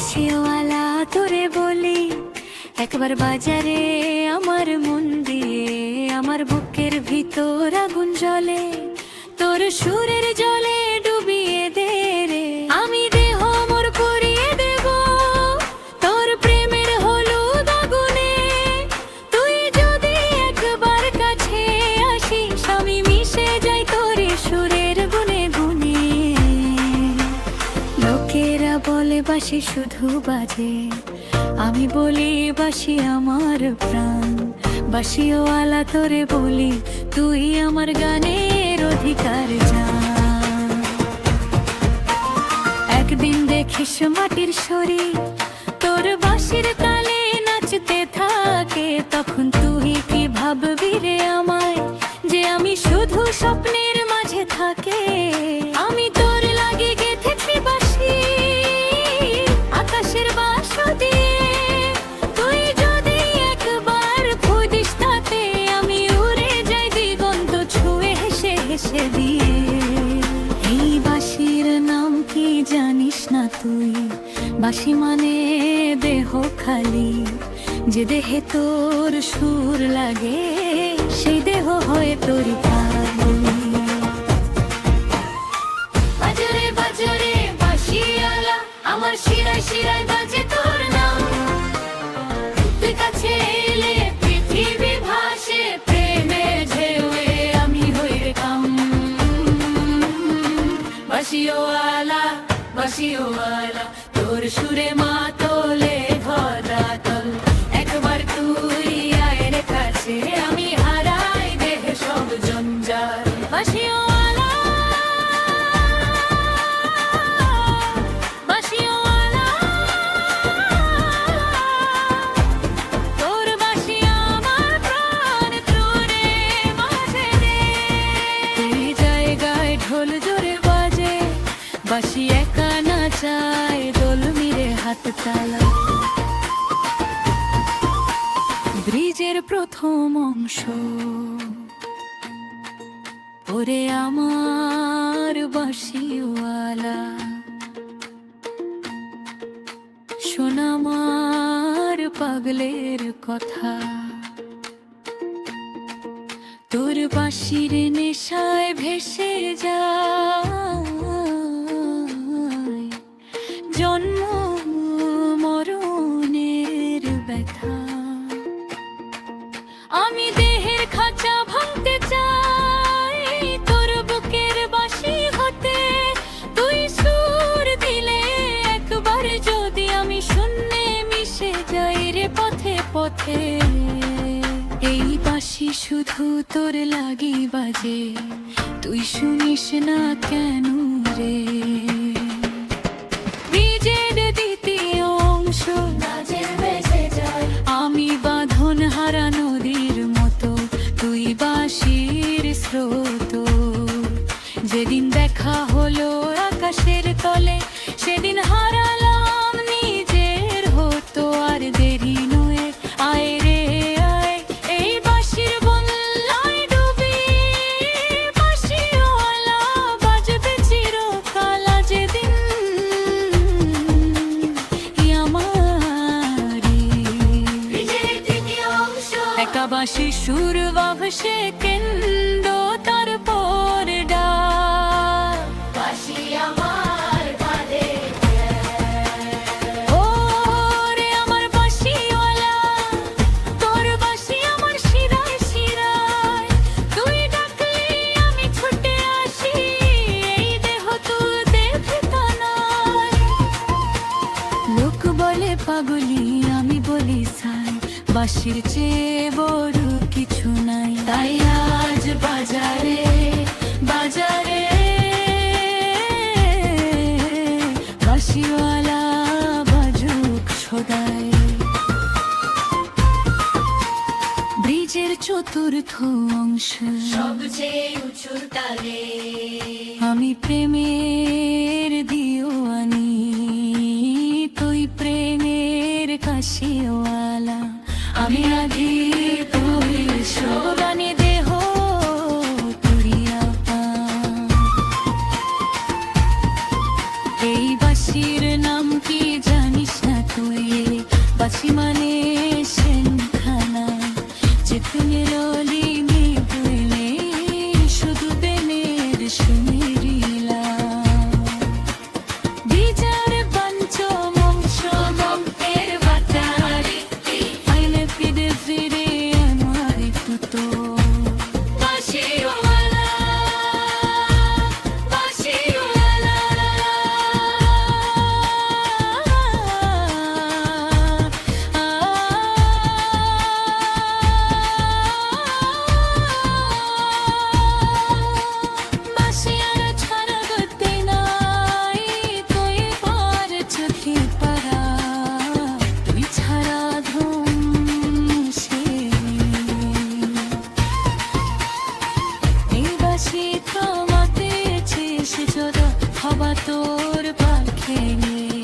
বাঁশিওয়ালা তোরে বলি, একবার বাজারে আমার মন দিয়ে আমার বুকের ভিতর আগুন জ্বলে, তোর সুরের জলে ডুবিয়ে দে রে। আমি দেহ মোর পুড়িয়ে দেব তোর প্রেমের হলুদ আগুনে, তুই যদি একবার কাছে আসিস আমি মিশে যাই তোর সুরের গুনে গুনে। লোকেরা বলে বাঁশি শুধু বাজে, আমি বলি বাঁশি আমার প্রাণ। বাঁশিওয়ালা তোরে বলি, তুই আমার গানের অধিকার জান। একদিন দেখিস মাটির শরীর তোর বাঁশির তালে নাচতে থাকে, তখন তুই কি ভাববি রে আমায়, যে আমি শুধু স্বপ্নের মাঝে থাকে। আমি তোর লাগি গেঁথেছি বাঁশি আকাশের বাঁশি দিয়ে, তুই যদি একবার খুঁজিস তাতে আমি উড়ে যাই দিগন্ত ছুঁয়ে হেসে হেসে দিয়ে। এই বাঁশির নাম কি জানিস না তুই? বাঁশি মানে দেহ খালি, যে দেহে তোর সুর লাগে সেই দেহ হয় তোর কালি। বাজারে বাজারে বাঁশিওয়ালা আমার শিরায় শিরায় বাজে তোর নাম, তুই কাছে এলে পৃথিবী ভাসে প্রেমে ঢেউয়ে আমি হই রে কাম। বাঁশিওয়ালা বাঁশিওয়ালা তোর সুরে মাতলে ধরাতল, একবার তুই আয় রে কাছে আমি হারাই দেহ সব জঞ্জাল। বাঁশিওয়ালা বাঁশিওয়ালা তোর বাঁশি আমার প্রাণ তোরে মাঝে রে। এই জায়গায় ঢোল জোরে বাজে, বাঁশি একা নাচায় দোল মিরে হাত তালা। ব্রিজের প্রথম অংশ ওরে আমার বাঁশিওয়ালা, শোন আমার পাগলের কথা। তোর বাঁশির নেশায় ভেসে যায় জন্ম মরণের ব্যথা। আমি দেহের খাঁচা ভাঙতে চাই তোর বুকের বাঁশি হতে, তুই সুর দিলে একবার যদি আমি শূন্যে মিশে যাই রে পথে পথে। এই বাঁশি শুধু তোর লাগি বাজে, তুই শুনিস না কেন রে? ব্রিজের দ্বিতীয় অংশ বেজে যায়, আমি বাঁধন হারা নদীর মতো, তুই বাঁশির স্রোত। যেদিন দেখা হলো আকাশের তলে, সেদিন হারালাম নিজের হতো আর দেরি নয়। আয় রে আয় এই বাঁশির বন্যায় ডুবি, বাঁশিওয়ালা বাজবে চিরকাল যেদিন আমারি। একা বাঁশি সুর বাভসে কেন্দ্র তারপর ডাক, বাঁশি আমার কাঁধে ও রে আমার বাঁশিওয়ালা, তোর বাঁশি আমার শিরায় শিরায়, তুই ডাকলে আমি ছুটে আসি এই দেহ তুলতে ঠিকানায়। লোক বলে পাগলি আমি বলি সাই, বাঁশির চেয়ে বড় কিছু নাই। তাই আজ বাজারে বাজারে বাঁশিওয়ালা বাজুক সদাই। ব্রিজের চতুর্থ অংশ সবচেয়ে উঁচুর তালে, আমি প্রেমের দিওয়ানি, তুই প্রেমের কাশিওয়ালা। আমি আধি তুই শোগানে দেহ তুরিয়া পা। এই বাঁশির নাম কি জানিস মুখে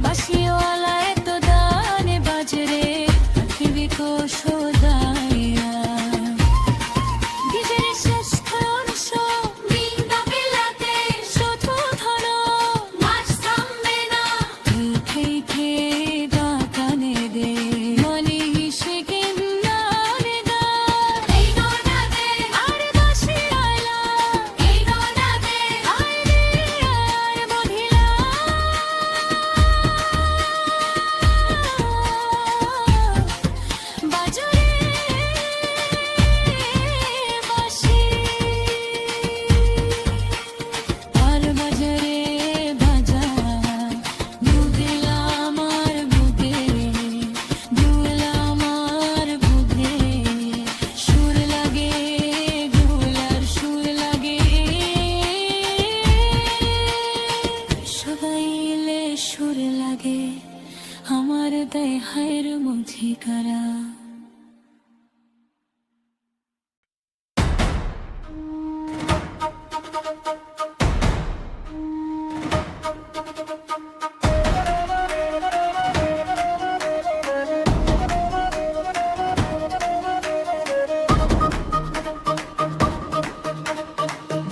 বাসিওয়ালা এত দানে বাজরে পৃথিবী কোশোদাইয়া নিজের শ্রেষ্ঠ অংশ বিন্দা বিলাতে শুধু ধরো মাছ থামবে না খেয়ে খেয়ে ডাকানে দে মনে হিসে কিন্নারে দা এই নোনা দে আর বাসিওয়ালা এই নোনা দে আয় রে আর মহিলা বাজরে বাসি আর বাজরে বাজা দুদিলা আমার বুকে দুলা আমার বুকে সুর লাগে দুলার সুর লাগে সবাই এলে সুর লাগে আমার দেহের মধিকারা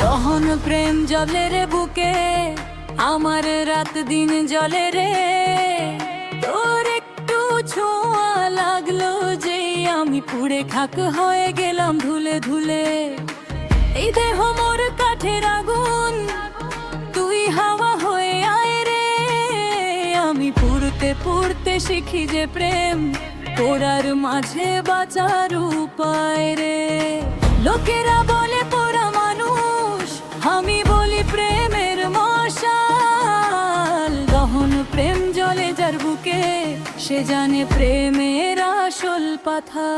দহন প্রেম জলে রে বুকে আমার রাত দিন জলে রে তোর একটু ছোঁয়া লাগলো যে আমি পুড়ে খাক হয়ে গেলাম ধুলে ধুলে এই দেহ মোর কাঠের আগুন তুই হাওয়া হয়ে আয় রে আমি পুড়তে পুড়তে শিখি যে প্রেম পোড়ার মাঝে বাঁচার উপায় রে লোকেরা বলে পোড়া মানুষ আমি বলি প্রেমের মশাল দহন প্রেম জলে যার বুকে সে জানে প্রেমের আসল পাথা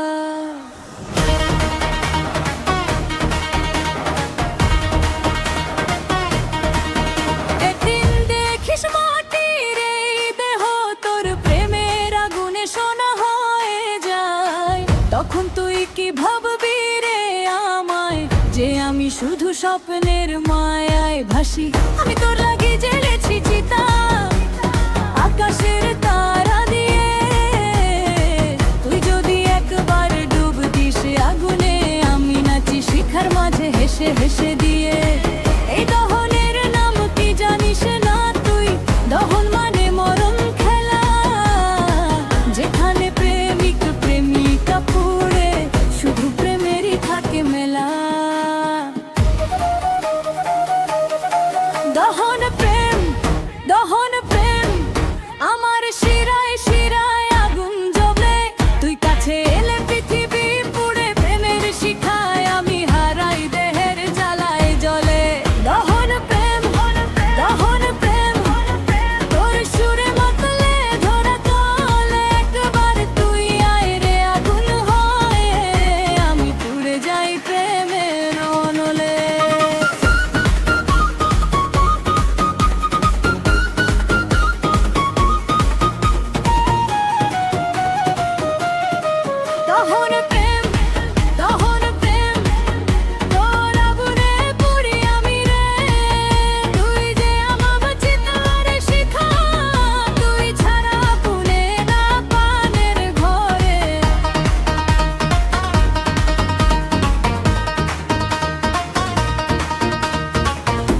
একদিন দেখিস মাটির এই দেহ তোর প্রেমের আগুনে সোনা হয়ে যায় তখন তুই কি ভাববি রে আমায় যে আমি শুধু স্বপ্নের মায়ায় ভাসি আমি তোর লাগি জেলেছি চিতা আকাশের তারা দিয়ে তুই যদি একবার ডুব দিস আগুনে আমি নাচি শিখার মাঝে হেসে হেসে দিয়ে এই দহনের নাম কি জানিস না তুই দহন মানে মরণ খেলা যেখানে প্রেমিক প্রেমিকা পুড়ে শুধু প্রেমেরই থাকে মেলা দহন প্রেম আমার শিরায় শিরায় আগুন জ্বলে তুই কাছে এলে পৃথিবী পুড়ে প্রেমের শিখায় আমি হারাই দেহের জ্বালায় জ্বলে দহন প্রেম তোর সুরে মাতলে ধরা কলে একবার তুই আয় রে আগুন হয়ে আমি পুড়ে যাই প্রেমের অনলে দহন প্রেম তোর আগুনে পুড়ি আমি রে তুই যে আমার চিতার শিখা তুই ছাড়া পুনে না পানের ঘরে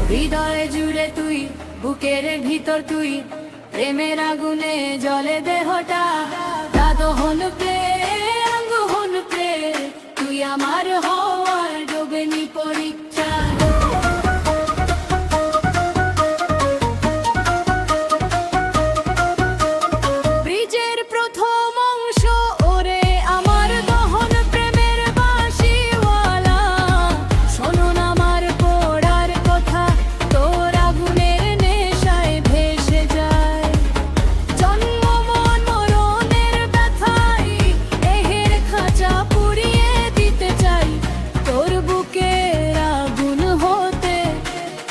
হৃদয়ে জুড়ে তুই বুকের ভিতর তুই প্রেমের আগুনে জ্বলে দেহটা দহন প্রেম তুই আমার হওয়ার ডোবেনি পরীক্ষা ব্রিজের প্রথম অংশ ওরে আমার দহন প্রেমের বাঁশিওয়ালা শোনো না আমার পোড়ার কথা তোর আগুনের নেশায় ভেসে যায় জন্ম মন মরণের ব্যথায় এহের খাঁচা পুড়িয়ে দিতে চাই তোর বুকের আগুন হতে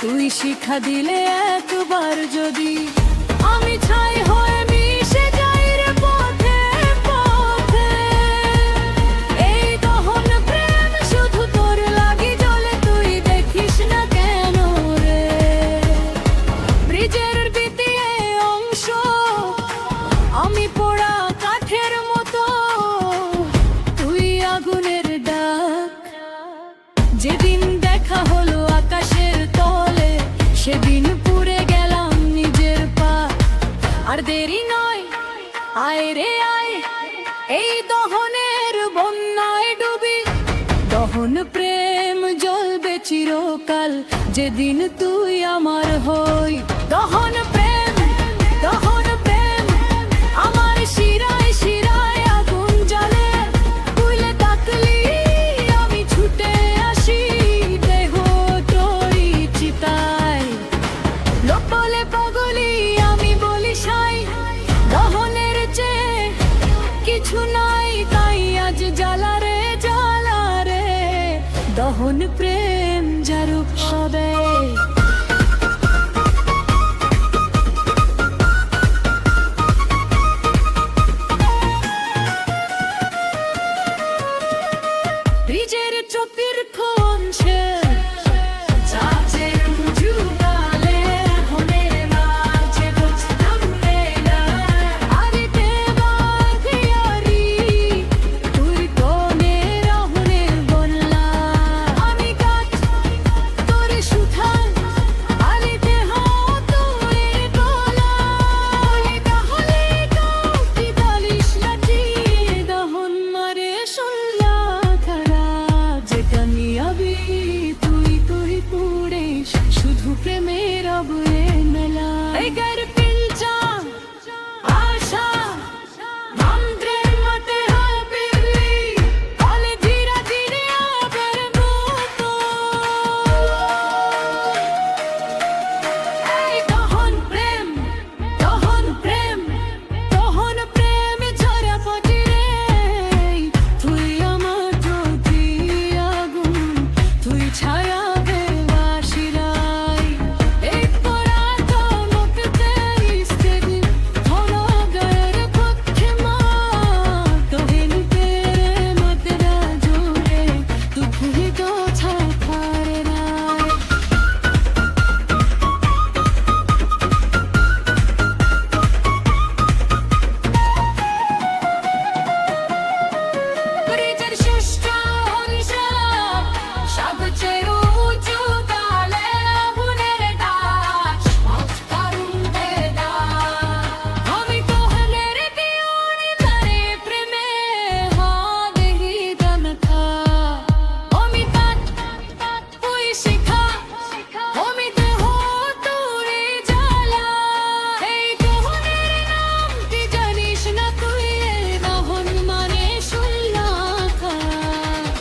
তুই শিখা দিলে একবার যদি আমি ছাই হয়ে মিশে যাই রে পথে পথে এই দহন প্রেম শুধু তোর লাগি জ্বলে তুই দেখিস না কেন রে ব্রিজের বিতিয়ে যেদিন দেখা হলো আকাশের তলে, সেদিন পুড়ে গেলাম নিজের পা। আর দেরি নয়, আয় রে আয়, এই দহনের বন্যায় ডুবি। দহন প্রেম জ্বলবে চিরকাল, যেদিন তুই আমার হই। দহন প্রেম, দহন প্রেম, আমার শিরায় শিরায় আগুন জ্বলে। তুইলে তাকলি আমি ছুটে আসি, দেহ তোরই চিতায়। লোক বলে পাগলি, আমি বলি সাই। দহনের চেয়ে কিছু নাই, তাই আজ জ্বালা রে জ্বালা রে, দহন প্রেম যার উৎসবে। ব্রিজের চোখের খোঁজে চাচের জুগালে হনে নাচে বুঝতাম না। আরে দেবা দিয়ারি তুই কোনে রহনে বললা, আমি গাছ তোর সুঠান, আরে দেহ তোর গলা। তাহলে কাউকে বলিস না যে দহন মারে শুনলা খারা, যেটা নিয়াবি তুই তুই পুড়ে শুধু প্রেমের অবয়ে মেলা। এগার পিলচা আশা মন্ত্রের মতে হবে, বলে ধীরে ধীরে আবার মতো। এই দহন প্রেম, দহন প্রেম, দহন প্রেম ঝরা পড়ে রে। তুই আমার জ্যোতি আগুন, তুই ছায়া বেবাসিরাই। এই পরাত মুখতে ইস্তেদিন হলো গের পক্ষে মা। দহন প্রেম তেরা জোরে তু ভুলি তো ছাড়ে রাই। ব্রিজের শেষটা অভিশাপ, সবচেয়ে উঁচু তালে আগুনের ডাক, অস্কারুণ বেদাত। আমি দহনের পিয়নে তারে প্রেমে হাদেহি দনখা। আমি তাত তুই শিখা, আমি দেহ তোরে জ্বালা। এই দহনের নামটি জানিস না তুই, দহন মানে শুনলা খা।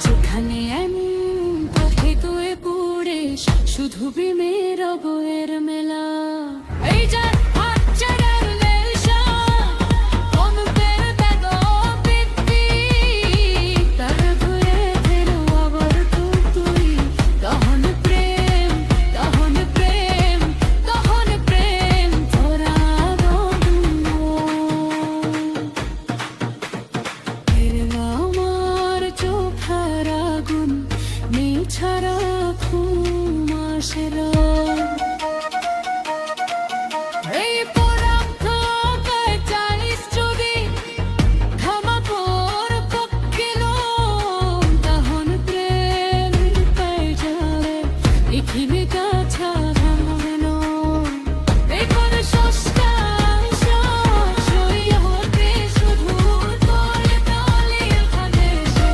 যেখানে এমন পথে তুই পুড়ে শুধু প্রেমের বইয়ের মেলা। এই যার হাত ছাড়ার নেশা, অনুপের বেদ বৃত্তি, তার ঘুরে ফেরো আবার তুই। দহন প্রেম, দহন প্রেম, দহন প্রেম, তোরা দহন। আমার চোখের আগুন নিছাড়া ঘুম আসে না। এই পরাক্ষ চাইস যদি ঘামাপোর পক্ষিলো, দহন প্রেম পাই যাবে এখানে কাছা ভাঙবে না। এই কোন সস্তা সই হতে শুধু তোলে তোলে এখানে সে।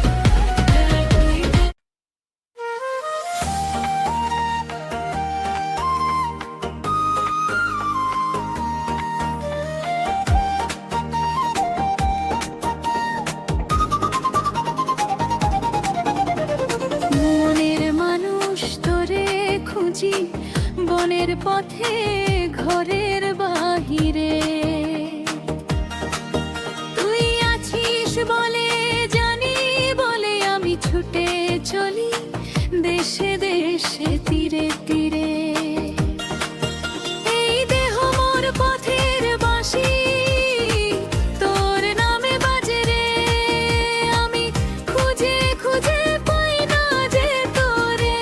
মনের মানুষ তোরে খুঁজি, বনের পথে ঘরের বাহিরে। তুই আছিস বলে জানি, বলে আমি ছুটে চলি দেশে দেশে তীরে তীরে। এই দেহ মোর পথের বাঁশি, তোর নামে বাজে রে। আমি খুঁজে খুঁজে পাই না যে তোরে।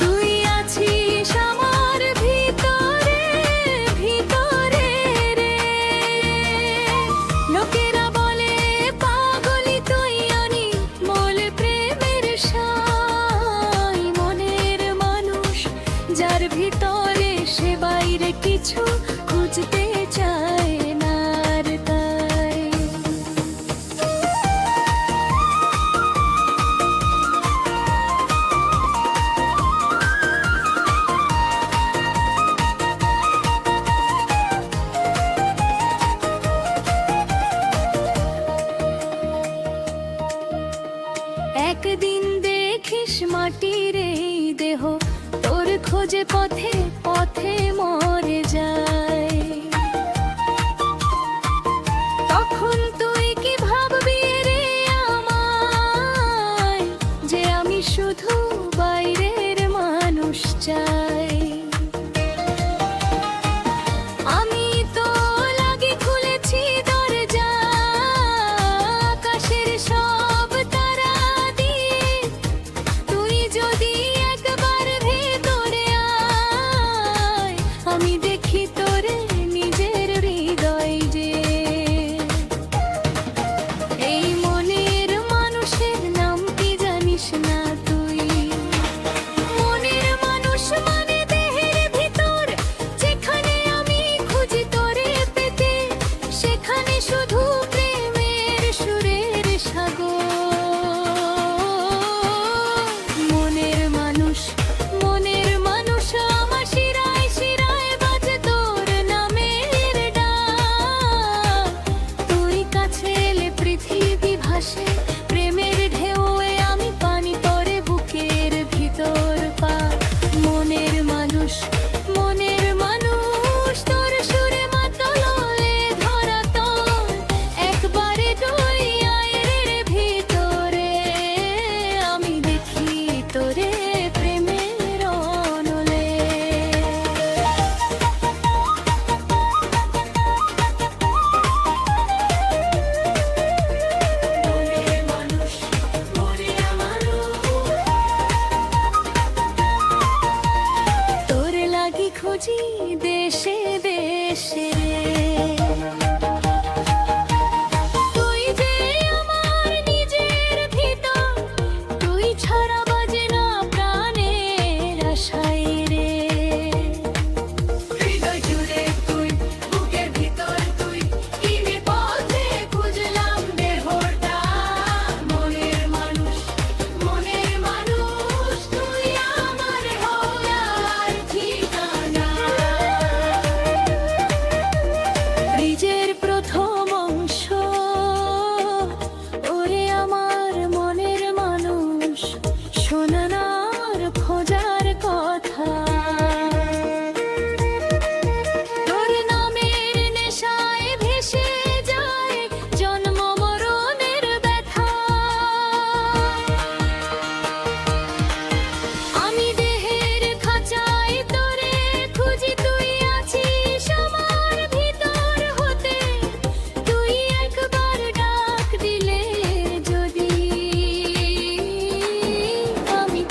তুই আছিস আমার ভিতরে ভিতরে রে। লোকেরা বলে পাগলি তুই, আনি মোল প্রেমের কিছু খুঁজতে চায় না আর তাই। একদিন দেখিস মাটির এই দেহ তোর খোঁজে পথে পথে মরে যায়। তখন তুই কি ভাববি রে আমায়, যে আমি শুধু বাইরের মানুষ চাই। আমি তো লাগি খুলেছি দরজা আকাশের সব তারা দিয়ে, তুই যদি একবার ভেতরে আয়, আমি দেখি তোরে নিজের হৃদয় যে। এই মনের মানুষের নাম কি জানিস না তুই? মনের মানুষ মানে দেহের ভিতর, যেখানে আমি খুঁজি তোরে পেতে, সেখানে শুধু প্রেমের সুরের সাগর। মনের মানুষ, মনের মানুষ, আমার শিরায় শিরায় বাজে তোর নামের ডাক। তুই কাছে এলে পৃথিবী ভাসে, প্রেমের ঢেউয়ে আমি পানি তোরে বুকের ভিতর পাক। মনের মানুষ, মনের মানুষ, তোর সুরে মাতাল হয়ে ধরা তোর, একবারে তুই আয় রে ভিতরে, আমি দেখি তোরে প্রেমের অনলে। মনের মানুষ, মনের মানুষ, তোর লাগি খুঁজি দেশে দেশে রে। তুই যে আমার নিজের ভিতর, তুই ছাড়া বাজে না প্রাণের আশায় রে। হৃদয় জুড়ে তুই, বুকের ভিতর তুই, কিনে পথে খুঁজলাম দেহটা। মনের মানুষ, মনের মানুষ, তুই আমার হওয়ার ঠিকানা। ব্রিজের প্রথম অংশ, ওরে আমার মনের মানুষ, শোনানার খোঁজার কথা। তোর নামের নেশায় ভেসে যায় জন্ম মরণের ব্যথা। আমি দেহের খাঁচায় তোরে খুঁজি, তুই আছিস আমার ভিতর হতে। তুই একবার ডাক দিলে যদি আমি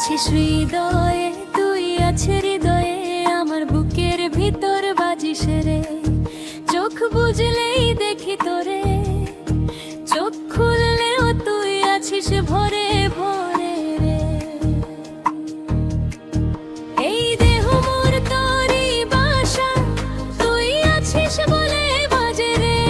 আছিস হৃদয়ে, তুই আছিস হৃদয়ে, আমার বুকের ভিতর বাজিস রে। চোখ বুঝলেই দেখি তোরে, চোখ খুললেও তুই আছিস ভরে ভরে রে। এই দেহ মোর তোরই বাসা, তুই আছিস বলে বাজে রে।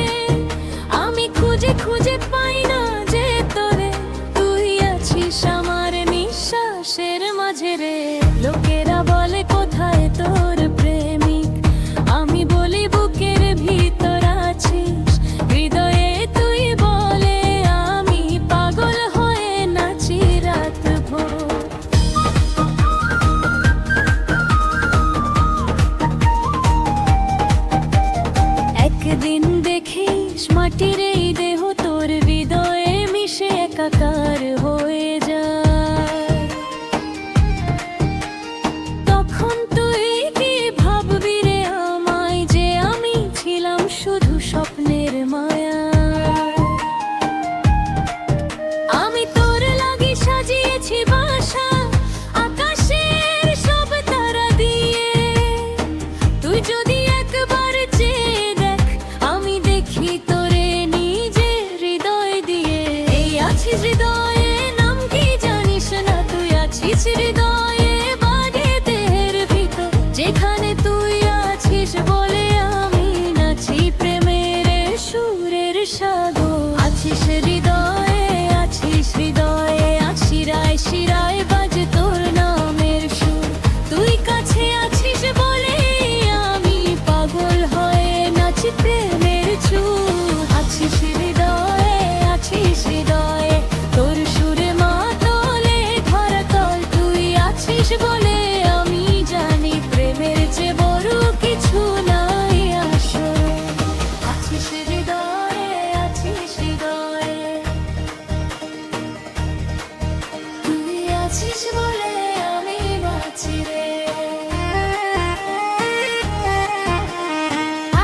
আমি খুঁজে খুঁজে পাই না যে তোরে, তুই আছিস আমার নিঃশ্বাসের মাঝে রে। লোকেরা বলে কোথায় তোর প্রেমিক, আমি বলি বুকের ভিতর আছিস হৃদয়ে। তুই বলে আমি পাগল হয়ে নাচি রাত ভোর। একদিন দেখিস মাটির এই দেহ তোর হৃদয়ে মিশে একাকার হয়ে যায়। তখন তুই কি ভাববি রে আমায়, যে আমি ছিলাম শুধু স্বপ্নের মায়া। আমি তোর লাগি সাজিয়েছি বাসা আকাশের সব তারা দিয়ে। তুই যদি একবার চেয়ে দেখ, আমি দেখি তোরে নিজের হৃদয় দিয়ে। এই আছিস হৃদয়ে, নাম কি জানিস না, তুই আছিস হৃদয়ে বাজে দেহের ভিতর। যেখানে তুই আছিস বলে আমি নাচি প্রেমের সুরের সাগর। আছিস হৃদয়ে, আছিস হৃদয়ে, আজ শিরায় শিরায় বাজে তোর নামের সুর। তুই কাছে আছিস বলে আমি পাগল হয়ে নাচি প্রেমের সুর। আছিস হৃদয়ে, আছিস হৃদয়ে, তোর সুরে মাতলে ধরাতল। তুই আছিস বলে আমি জানি প্রেমের যে বড় কিছু নাই আসলে। আছিস হৃদয়ে, আছিস হৃদয়ে, তুই আছিস বলে আমি বাঁচি রে।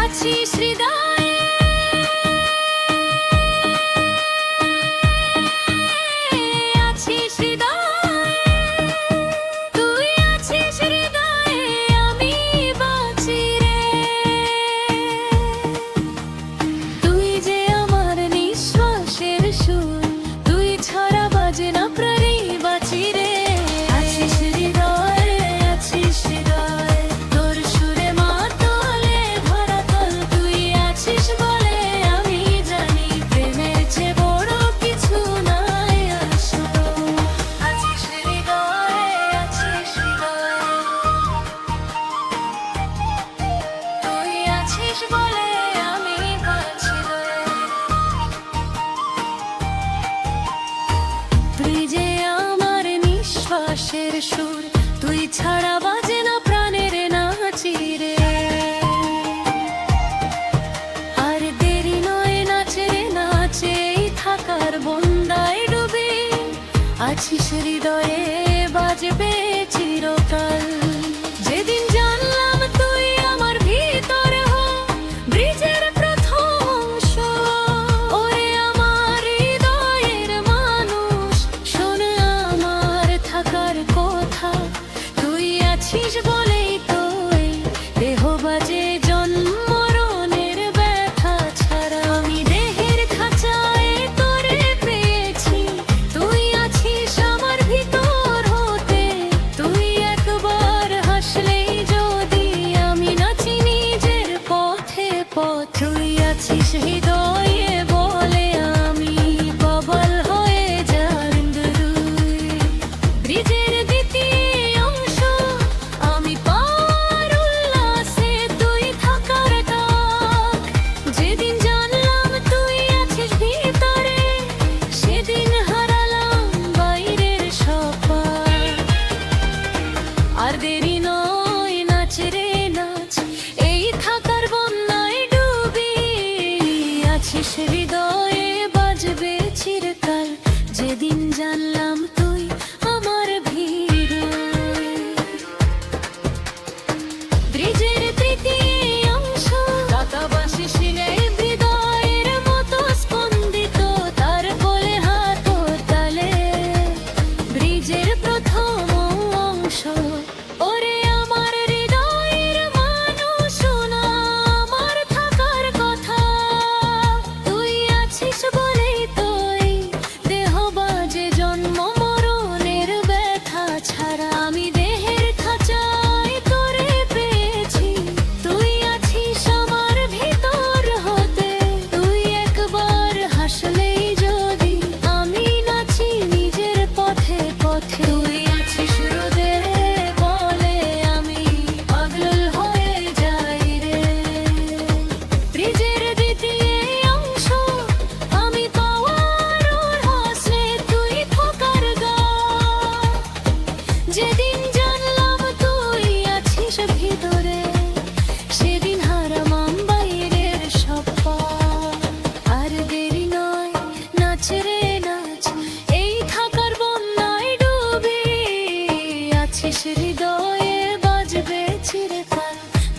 আছিস হৃদয়ে, আছিস হৃদয়ে, তুই আছিস হৃদয়ে, আমি বাঁচি রে। তুই যে আমার নিঃশ্বাসের সুর, তুই ছাড়া বাজে না প্রাণে বাঁচি রে। আছিস হৃদয়ে, আছিস হৃদয়ে, তোর সুরে মাতলে ধরাতল। তুই আছিস বলে আমি জানি প্রেমের চেয়ে বড় কিছু নাই আসলে। আছিস হৃদয়ে, আছিস হৃদয়ে, তুই আছিস বলে আমি বাঁচি রে। তুই যে আমার নিঃশ্বাসের সুর, তুই ছাড়া বাজে না প্রাণের নাচি রে। আর দেরি নয় নাচে রে, নাচেই থাকার বন্দায় ডুবে। আছিস হৃদয়ে, বাজবে চিরকাল। যেদিন জানলাম তুই আমার ভিতর হ, ব্রিজের প্রথম অংশ। ওরে আমার হৃদয়ের মানুষ, শোন আমার থাকার কথা। তুই আছিস বলেই তো এই দেহ বাজে জন্মরণের ব্যথা ছাড়া। আমি দেহের খাঁচায় তোরে পেয়েছি, তুই আছিস আমার ভিতর হতে।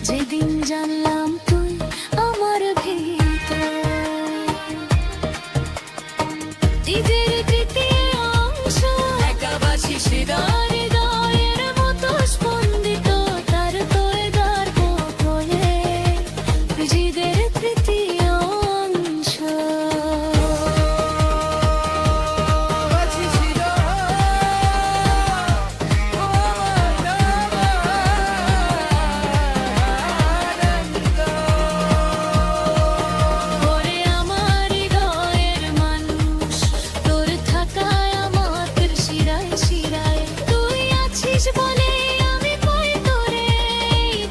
যেদিন জানলাম তুই আমার ভিতর, ঈদের তৃতীয় অংশ একা বাঁচিস হৃদয়ের মতো স্পন্দিত তার তোয় গর্ব হয়ে ঈদের তৃতীয় অংশ। বলে আমি পাই তোরে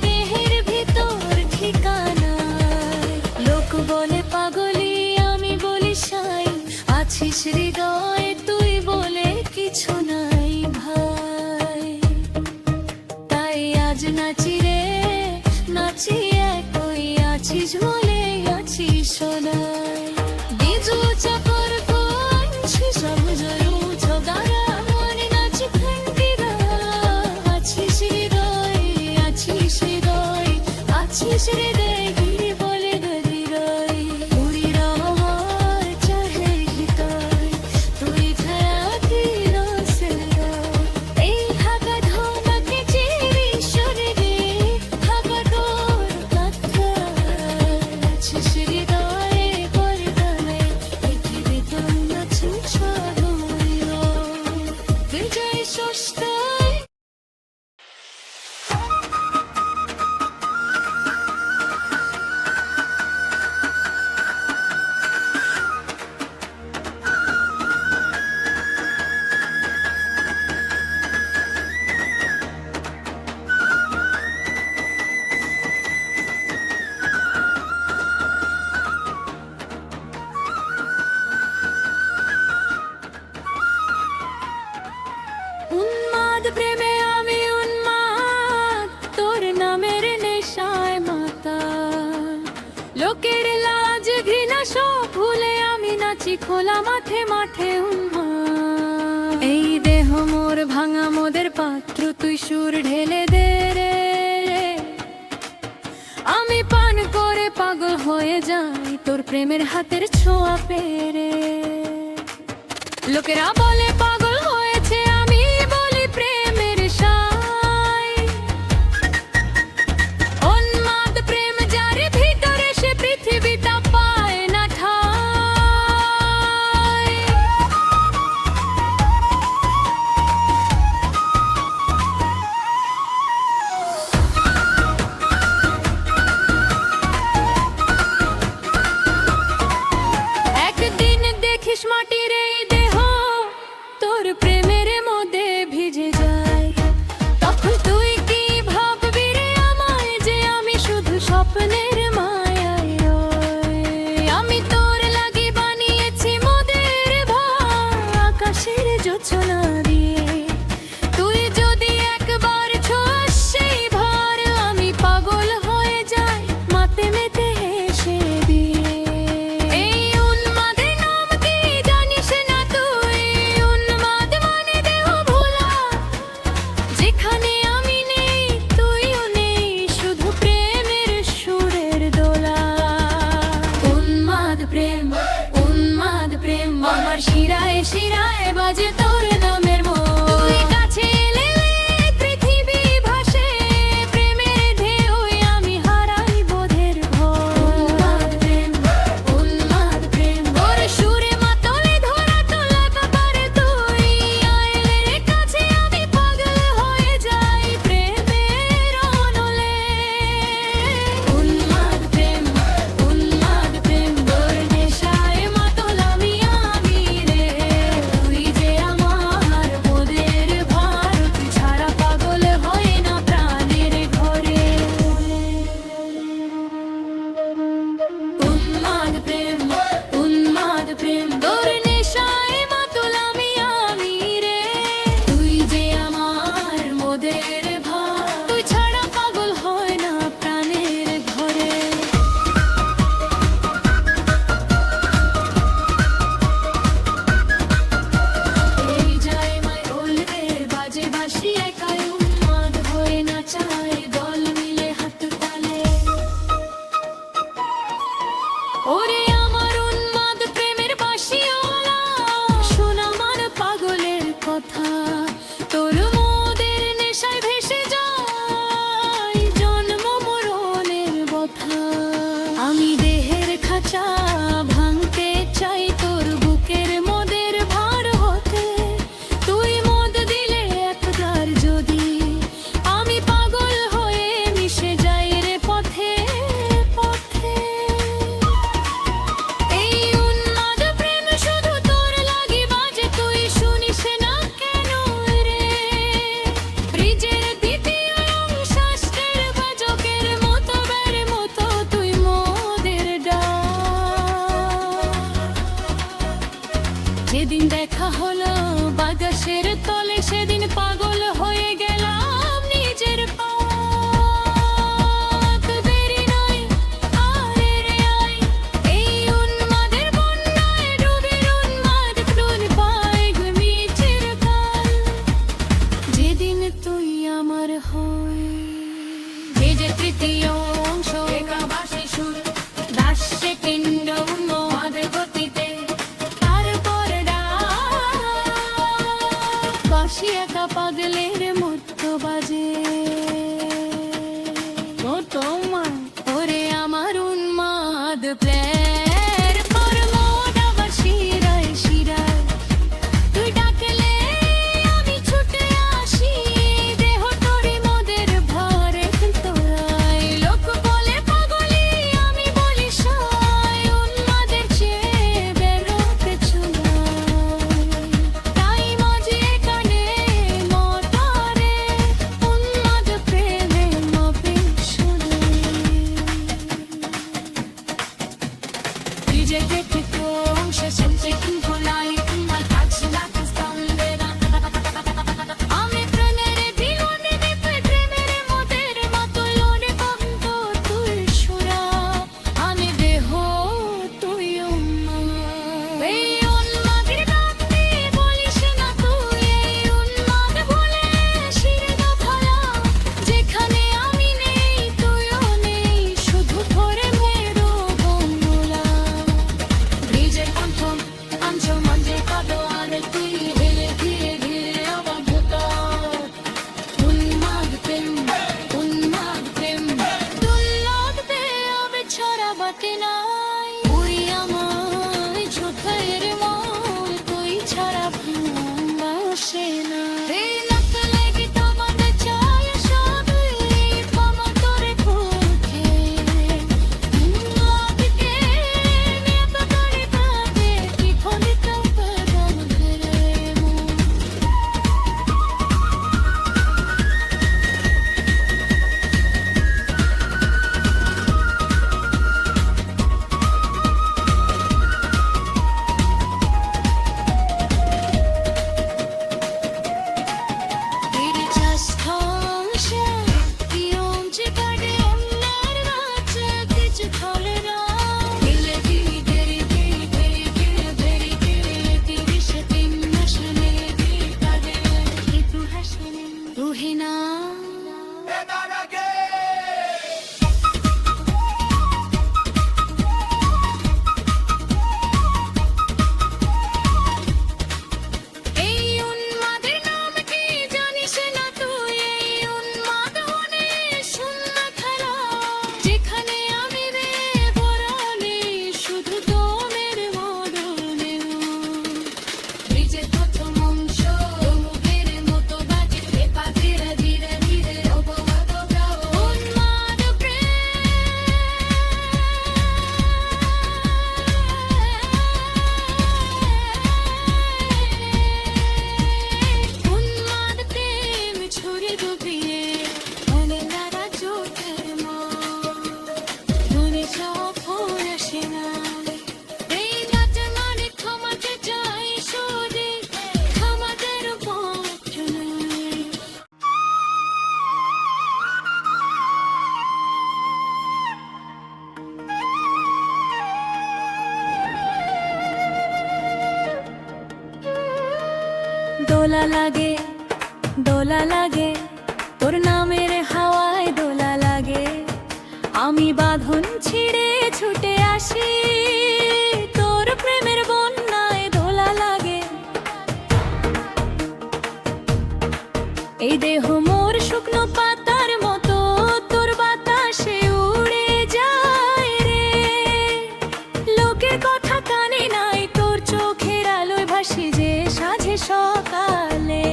দেহের ভিতর ঠিকানায়, লোক বলে পাগলি আমি বলি সাই, আছিস হৃদয়ে তুই বলে কিছু নাই ভাই। তাই আজ নাচি রে নাচি একই আছিস বলে আছি শোনাই, বিজু চাকর কইছি সব জরু ঝগারা মনে নাচি ফেঙ্কিরা, আছিস হৃদয় গিরি বলে গদি রই, উড়ি রহর চাহে হৃদয় তুই থাকি রসের, এই হাগা ধোনাকে চিরি সরে রে হাগা তোর কথা, আছিস হৃদয়ে বরদানে পৃথিবী তোর নাচি ছড়িয়ে বিজয় ষষ্ঠায়। উন্মাদ প্রেমে আমি উন্মাদ তোর নামের নেশায় মাতাল, লোকের লাজ ঘৃণা সব ভুলে আমি নাচি খোলা মাঠে মাঠে উন্মাদ। এই দেহ মোর ভাঙা মোদের পাত্র তুই সুর ঢেলে দে রে, আমি পান করে পাগল হয়ে যাই তোর প্রেমের হাতের ছোঁয়া পেরে। লোকেরা বলে পাগল হয়েছে আমি বলি প্রেমের সাই, উন্মাদ প্রেম যার ভিতরে সে পৃথিবীটা পায় না ঠাই। একদিন দেখিস মাটির এই দেহ তোর প্রেমের মধ্যে ভিজে যায়, তখন তুই কি ভাববি রে আমায় যে আমি শুধু স্বপ্নের মায়ায় রই। আমি তোর লাগি বানিয়েছি মোদের ভাই আকাশের জোছনা দিয়ে, তুই যদি একবার ছোঁয়াস সেই ভার আমি পাগল হয়ে যাই মাতে মেতে হেসে দিয়ে। এই উন্মাদের নাম কি জানিস না তুই, উন্মাদ মানে দেহ ভোলা, যেখানে আমি নেই তুইও নেই শুধু প্রেমের সুরের দোলা। উন্মাদ প্রেম আমার শিরায় শিরায় বাজে তোর নামের মন, তুই কাছে এলে পৃথিবী ভাসে প্রেমের ঢেউই আমি হারাই বোধের ভয়। উন্মাদ প্রেম তোর সুরে মাতলে ধরা তোলা পারে তুই, আইলে রে কাছে আমি পাগল হয়ে যাই প্রেমের অনলে। উন্মাদ প্রেম তোর নেশায় মাতল আমি রে, তুই যে আমার ও তোমার ওরে আমার উন্মাদ প্লের তোর মন আবার শিরায় শিরায় তুই ডাকলে আমি ছুটে আসি দেহ তোরে মোদের ভরে তোরাই লোক বলে পাগলি আমি বলি সাই উন্মাদের চেয়ে বেরোতে চুলাই তাই মাঝে কানে মতারে উন্মাদ প্রেমে মবে শুনে DJ get it going, she sends it in polite, my touch like a stumble. আমি প্রেমের দিওয়ানে দিতে প্রেমের মোদের মাতলনে বন্ধ তুই সুরা আমি দেহ তুই উন্মাদ এই উন্মাদের ডাকতে বলিস না তুই এই উন্মাদ বলে শিরদা ভরা যেখানে আমি নেই তুইও নেই শুধু ধরে মেরো বন্ধুলা ব্রিজের কণ্ঠম আঞ্চল মঞ্জে কাদো আর তুই ধীরে ধীরে ধীরে আমার ভুতার উন্মাদ প্রেম দুর্লভতে আবে ছড়া বাতে নাই উড়ি আমায় চোখের মন তুই ছাড়া ভালোবাসে না এই নাক লেগে তোমাদের চায় সবই পামা তোরে খুঁজে উন্মাদকে নিয়ে তো তোরে পাতে কি খোলে তো পরম ধরে মন Biri just konuşa Yonca kadem nervaça Gücü kolera Dile dili deri deri deri deri deri deri Diri şetim naşane diri kade Ki tu haşane tu hina এই উন্মাদের নাম কি জানিস না তুই এই উন্মাদ হনে শূন্য খেলা যেখানে আমি রে বরণে শুধু তোমের মরণে ব্রিজের প্রথম অংশ মুখের মতো বাজে পেপা ধীরে ধীরে ধীরে অপবাদ গাও উন্মাদ উন্মাদ প্রেম ছড়ে ডুবিয়ে মনে নাড়া চোখের মন মনে যখন আসে না এই নাচ মানে ক্ষমাতে চাই সরে ক্ষমাদের পথ নাই দোলা লাগে তোর নামের হাওয়ায় দোলা লাগে আমি বাঁধন ছিঁড়ে ছুটে আসি তোর প্রেমের বন্যায় দোলা লাগে এই দেহ মোর শুকনো পাতার মতো তোর বাতাসে উড়ে যায় রে লোকের কথা কানে নাই তোর চোখের আলোয় ভাসি যে সাঁঝে সকালে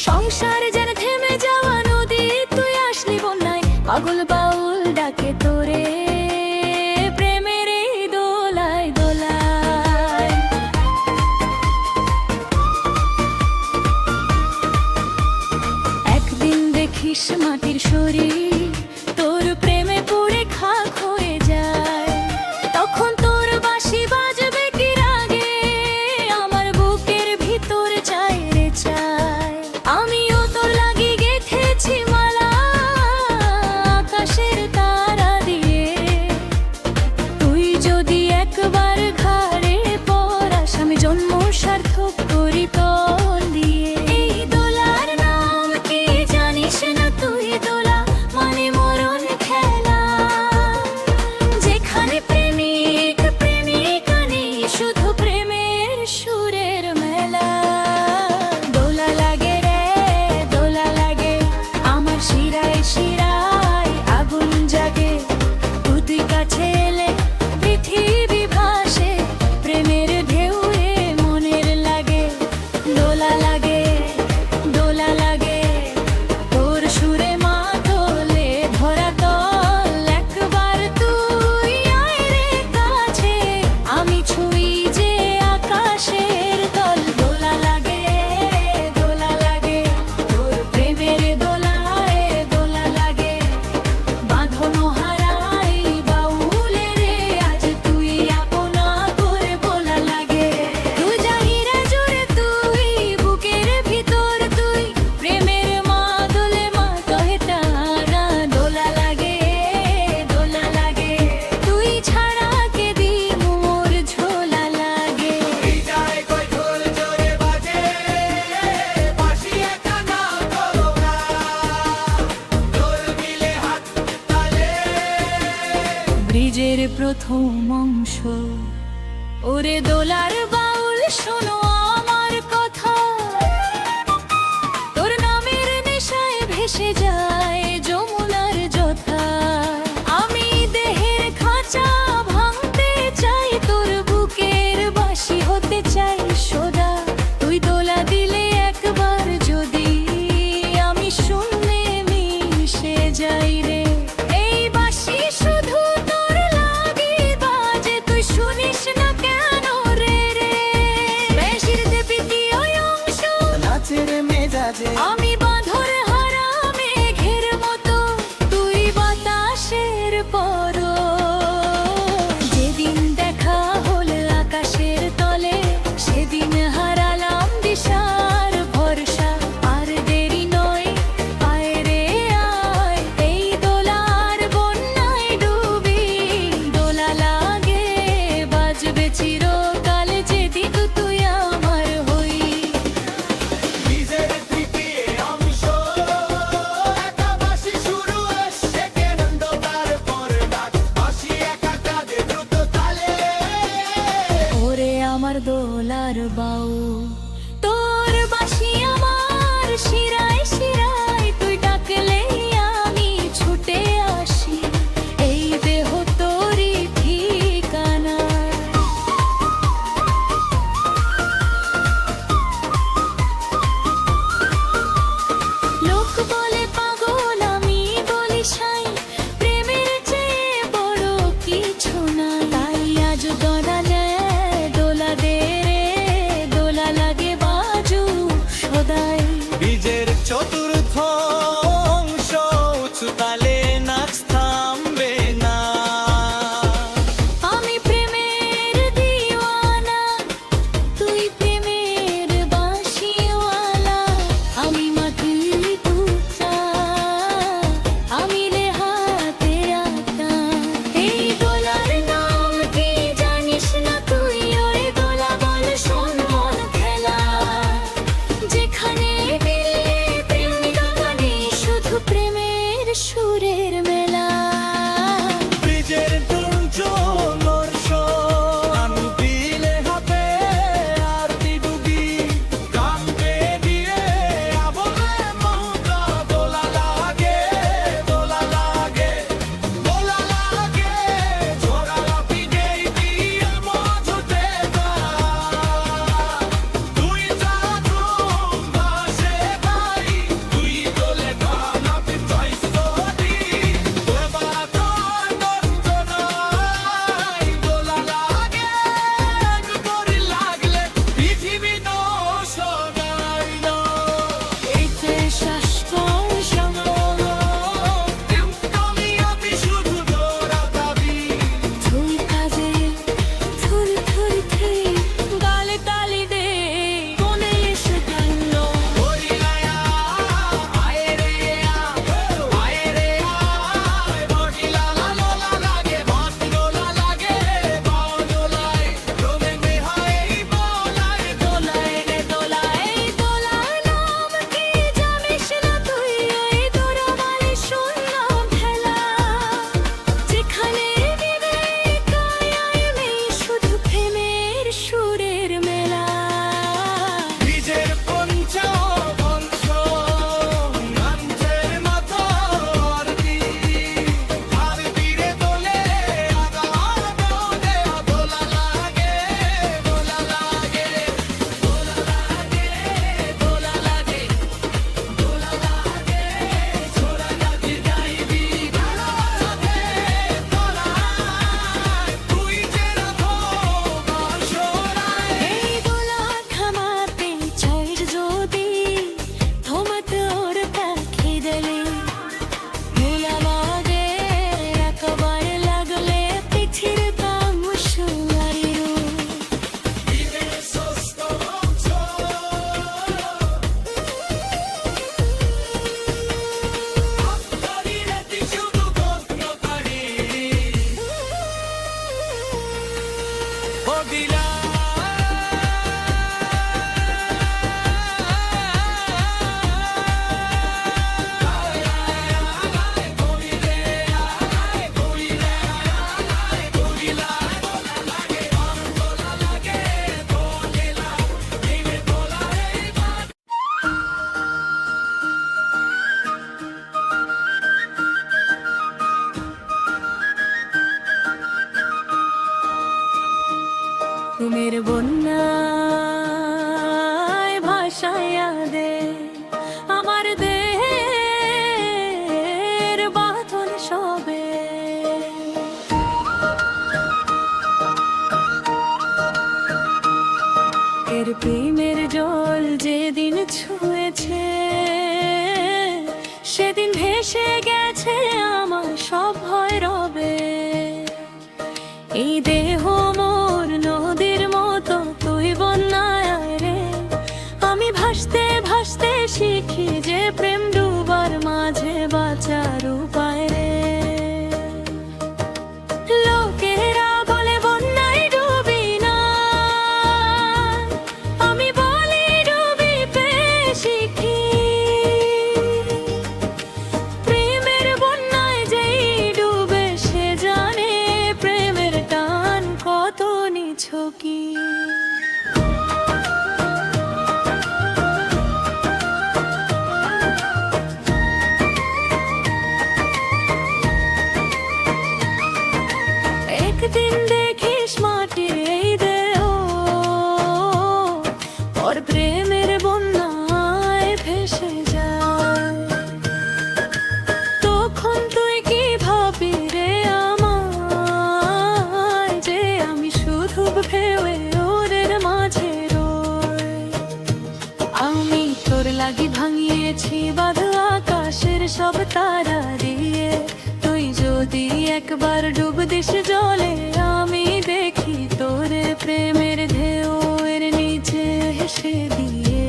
সংসার যেন থেমে যাওয়া নদী তুই আসলি বন্যায় পাগল বাউল ডাকে তোরে প্রেমের এই দোলায় দোলায় একদিন দেখিস মাটির শরীর তোর প্রেমে পুড়ে খাক হয়ে যায় তখন তোর বাঁশি বাজবে কি রাগে আমার বুকের ভিতর চায় রে চায় আমিও তোর লাগি গেথেছি মালা আকাশে এখনো হারাই বাউলে রে আজ তুই আপনা করে বলা লাগে তুই জাহিরা জুড়ে তুই বুকের ভিতর তুই প্রেমের মাদলে মা কহে তারা দোলা লাগে তুই ছাড়া কে দি মোর ঝোলা লাগে বিদায় কই ঢোল জোরে বাজে বাঁশি একা না করো না ঢোল মিলে হাত তালে ব্রিজের প্রথম অংশ ওরে দোলার বাউল শোনো আমার কথা তোর নামের নেশায় ভেসে যায় যমুনার যথা আমি দেহের খাঁচা ভাঙতে চাই তোর বুকের বাঁশি হতে চাই সদা তুই দোলা দিলে একবার যদি আমি শূন্যে মিশে যাই রে এই বাঁশি শুধু তোর লাগি বাজে তুই শুনিস না কেন রে বেশির দেবী কি ওই অংশ নাচের মেজাজে আমি বাঁধর হারা মেঘের মতো তুই বাতাসের পরো যেদিন দেখা হল আকাশের তলে সেদিন হারালাম দিশার ভরসা আর দেরি নয় আয় রে আয় এই দোলার বন্যায় ডুবি দোলা লাগে বাজবে চিরকাল যেদিন তুই আমার হই নিজের তৃতীয় অংশ একা বাঁশি শুরু এসে কেনন্দ তারপর ডাক বাঁশি একা কাঁদে দ্রুত তালে ওরে আমার দোলার বাউ তোর বাঁশি আমার শিরায় শিরায় তুই ডাকলেই আমি ছুটে আসি এই দেহ তোরই ঠিকানা লোক বলে পাগল আমি বলি সাই প্রেমের চেয়ে বড় কিছু না তাই আজ দোলা দে রে দোলা ঘুমের বন্যায় ভাসাইয়া দে আমার দেহের বাঁধন সবে। এর প্রেমের জল যেদিন ছুঁয়েছে সেদিন ভেসে গেছে আমার সব ভয় রবে। এই দেহ মোর নদীর মতো তুই বন্যায় আয় রে, আমি ভাসতে ভাসতে শিখি যে প্রেম ডুবার মাঝে বাঁচার উপায় রে। লোকেরা বলে বন্যায় ডুবি না, আমি বলি ডুবি পেয়ে শিখি। প্রেমের বন্যায় যেই ডুবে সে জানে প্রেমের টান কত নিছকি। একদিন দেখিস মাটির এই দেহ ওর প্রেমের বন্যায় ভেসে যায়, তখন তুই কি ভাবি রে আমায়, যে আমি শুধু ভেবে ওদের মাঝে রই। আমি তোর লাগি ভাঙিয়েছি বাঁধা আকাশের সব তারা দিয়ে, তুই যদি একবার ডুব দিস জলে আমি দেখি তোরে প্রেমের ঢেউ এর নিচে হেসে দিয়ে।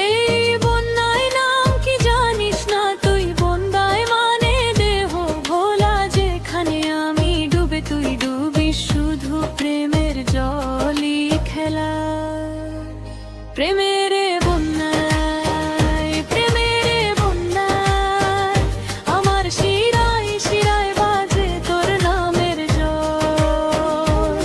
এই বন্যায় নাম কি জানিস না তুই, বন্যায় মানে দেহ ভোলা, যেখানে আমি ডুবে তুই ডুবি শুধু প্রেমের জলই খেলা। প্রেমের বন্যায় প্রেমের বন্যায় আমার শিরায় শিরায় বাজে তোর নামের জল।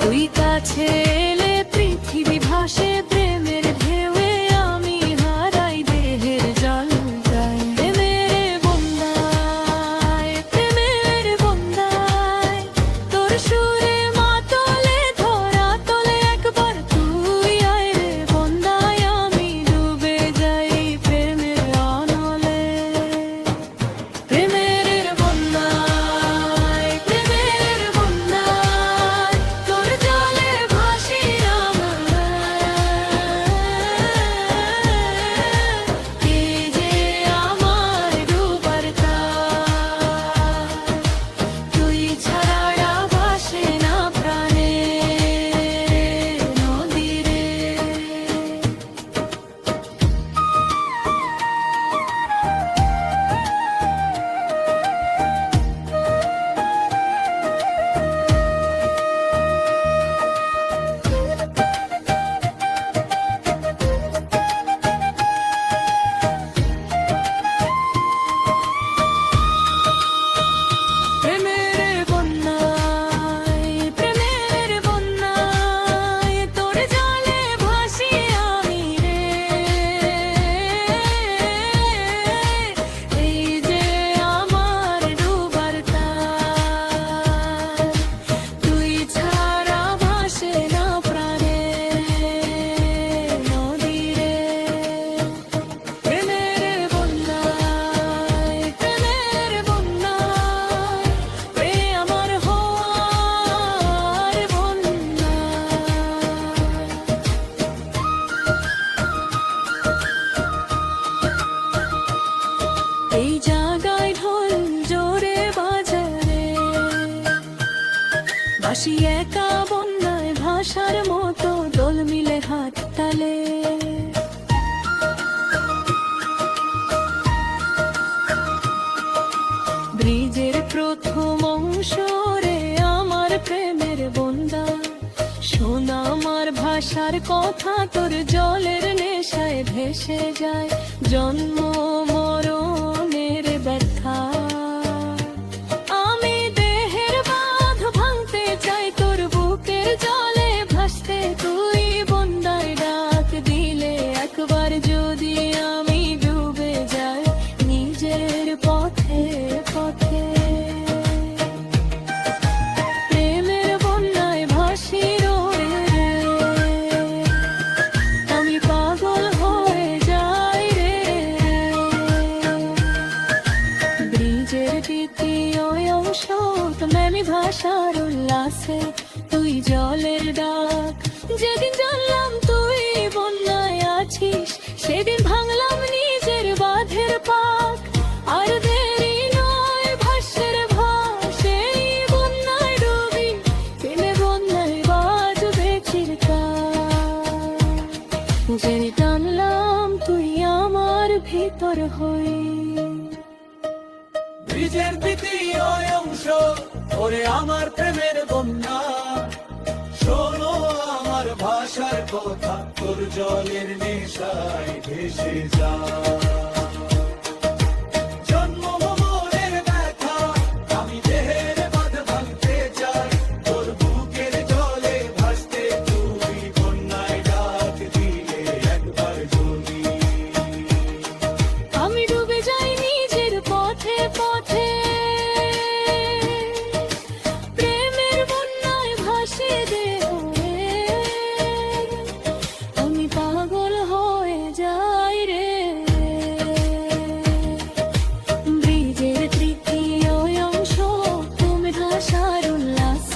তুই কাছে এলে পৃথিবী ভাসে প্রেমের ঢেউয়ে, আমি হারাই দেহের জল গায়। প্রেমের বন্যায় প্রেমের বন্যায় তোর সুরে মাতলে ধরা তোলে, একবার তুই আয় রে বন্যায় আমি ডুবে যাই প্রেমের অনলে। প্রেমের বন্যায় প্রেমের বন্যায় তোর জলে ভাসি আমার, এই যে আমার ডুবার তার, তুই ছাড়া ভাসে না প্রাণে নদী রে। প্রেমের বন্যায় প্রেমের বন্যায় তোর জলে ভাসি আমি রে, এই যে আমার ডুবার তার, তুই ছাড়া ভাসে না প্রাণে নদী রে। প্রেমের বন্যায় প্রেমের বন্যায় প্রে আমার হওয়ার বন্যা। এই জায়গায় ঢোল জোরে বাজারে, বাসি একা বন্যায় ভাষার মতো দোল মিলে হাত তালে। ব্রিজের প্রথম অংশ রে আমার প্রেমের বন্দা, শোনা আমার ভাষার কথা তোর জলের নেশায় ভেসে যায় জন্ম মরণের ব্যথা। আমি দেহের বাঁধ ভাঙতে চাই তোর বুকের জলে ভাসতে, তুই বন্যায় ডাক দিলে একবার যদি আমি ডুবে যাই নিজের পথে পথে। প্রেমের বন্যায় ভাস তৃতীয় অংশ তুমি ভাষার উল্লাসে তুই জলের ডাক যেদিন জানলাম তুই বন্যায় আছিস সেদিন ভাঙলাম নিজের বাঁধের পাক আর দেরি নয় ভাষ্যের ভাষে বন্যায় ডুবি ফেলে বন্যায় বাজবে চিরকাল জেনে টানলাম তুই আমার ভিতর হই ব্রিজের দ্বিতীয় অংশ ওরে আমার প্রেমের বন্যা শোনো আমার ভাষার কথা তোর জলের নেশায় ভেসে যা জন্ম মনের ব্যথা আমি দেহের বাঁধ ভাঙতে চাই তোর বুকের জলে ভাসতে তুই বন্যায় ডাক দিলে একবার যদি আমি ডুবে যাই নিজের পথে পথে প্রেমের বন্যায় ভাসে দেহ আমি পাগল হয়ে যাই রে ব্রিজের তৃতীয় অংশ তুমি ভাষার উল্লাস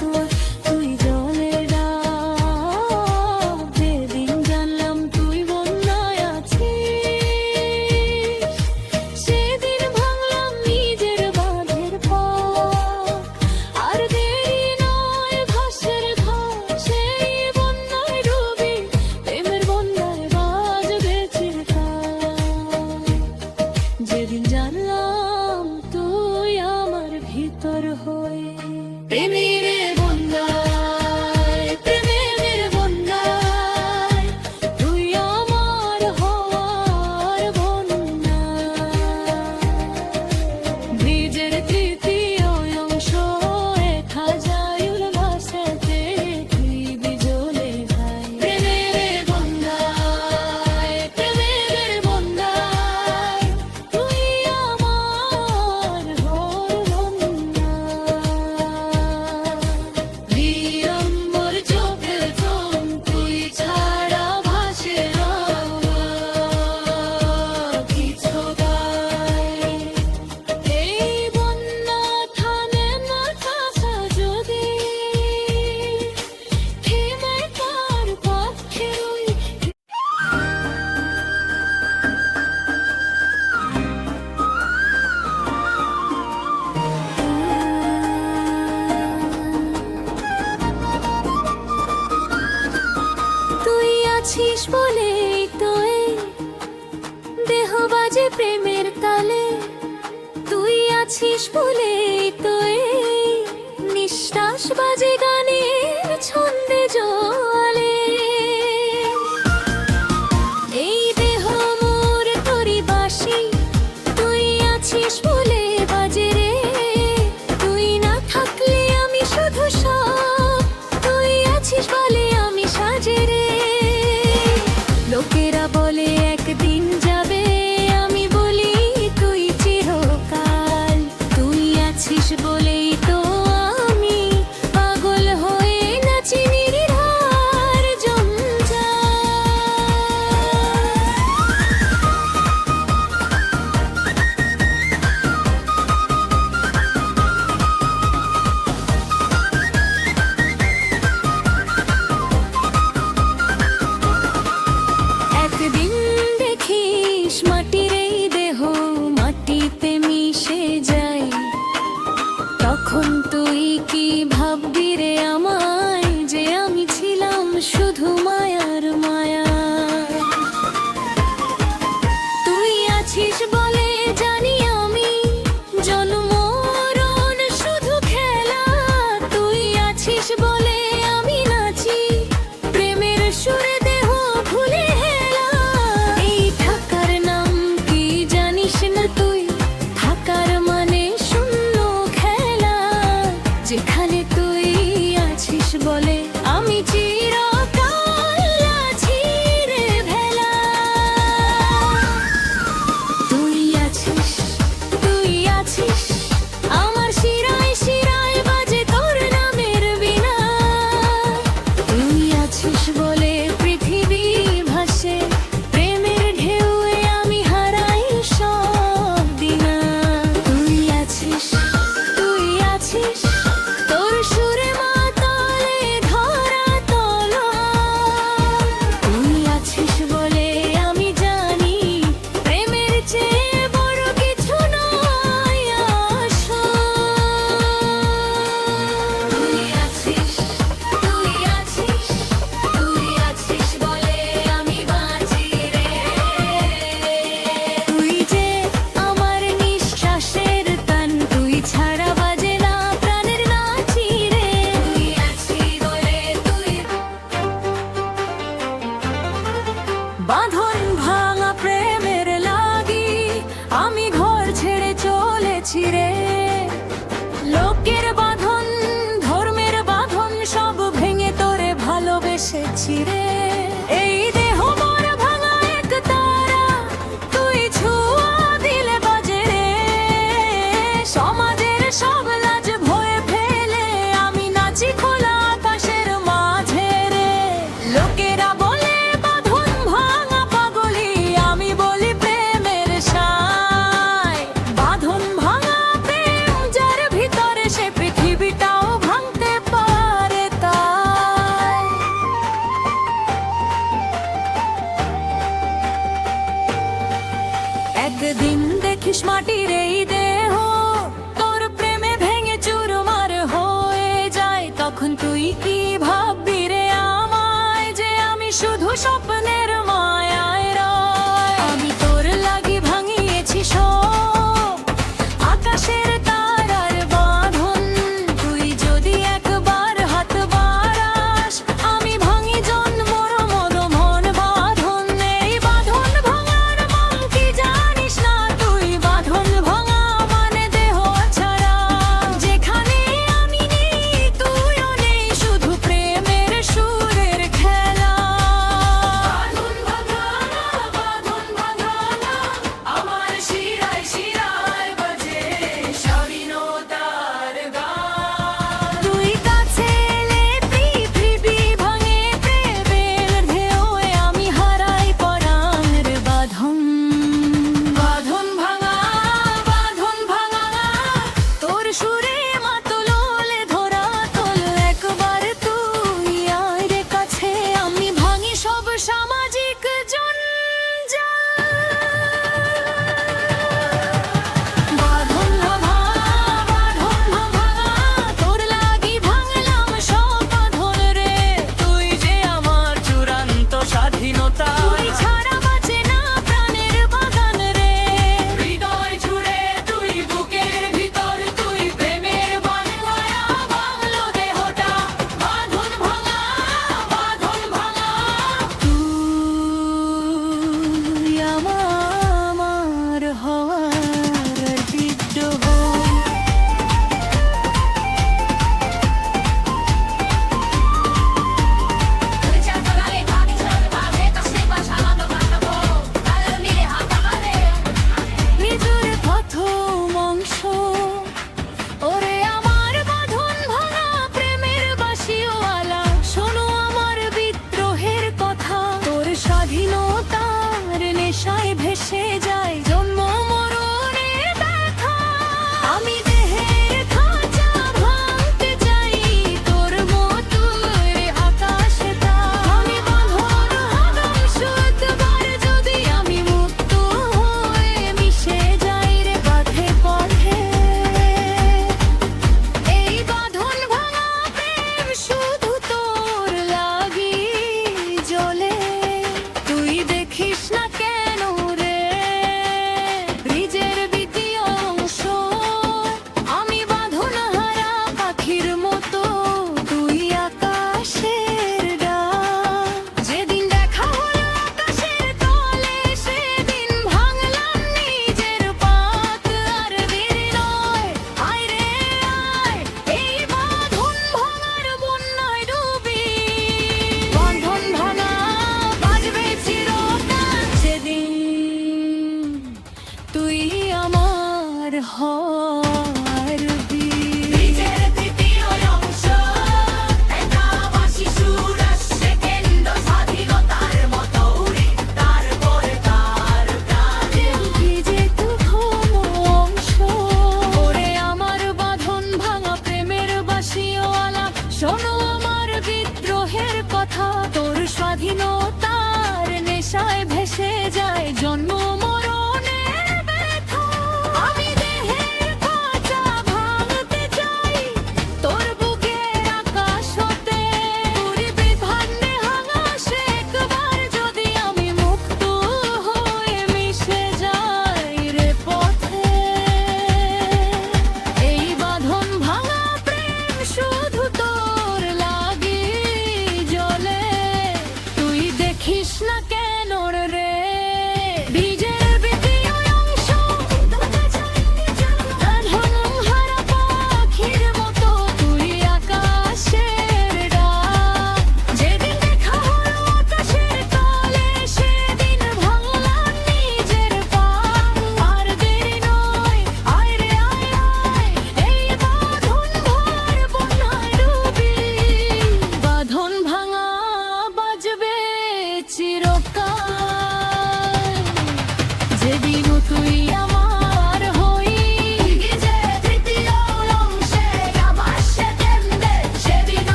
তুই জলের ডাক যেদিন জানলাম তুই বন্যায় আছিস সেদিন ভাঙলাম নিজের বাঁধের পাক আর দেরি নয় ভাসের ঘাসে বন্যায় ডুবি প্রেমের বন্যায় বাজবে চিরকাল যেদিন জানলাম তুই আমার ভিতর হয়ে প্রেমের বন্যায় প্রেমের বন্যায় তুই আমার হওয়ার বন্যা ব্রিজের তৃতীয় অংশ রেখা যায় উল্লাসেতে তুই বিজলে ভাই প্রেমের বন্যায় তুই আমার হওয়ার বন্যা বিড়ম্বর চোখের ঘুম তুই ছাড়া ভাসে না কিছু গায় এই বন্যা থামে না কাছা যদি থেমে কার পক্ষে রই তুই আছিস বলেই তো এই দেহ বাজে প্রেমের তালে তুই আছিস বলেই তো এই নিঃশ্বাস বাজে গানের ছন্দে জলে এই দেহ মোর তোরি বাসি তুই আছিস বলে বাজে রে তুই না থাকলে আমি শুধু সব তুই আছিস বলে আমি সাজে রে লোকেরা বলে একদিন যাবে আমি বলি তুই চিরকাল তুই আছিস বলে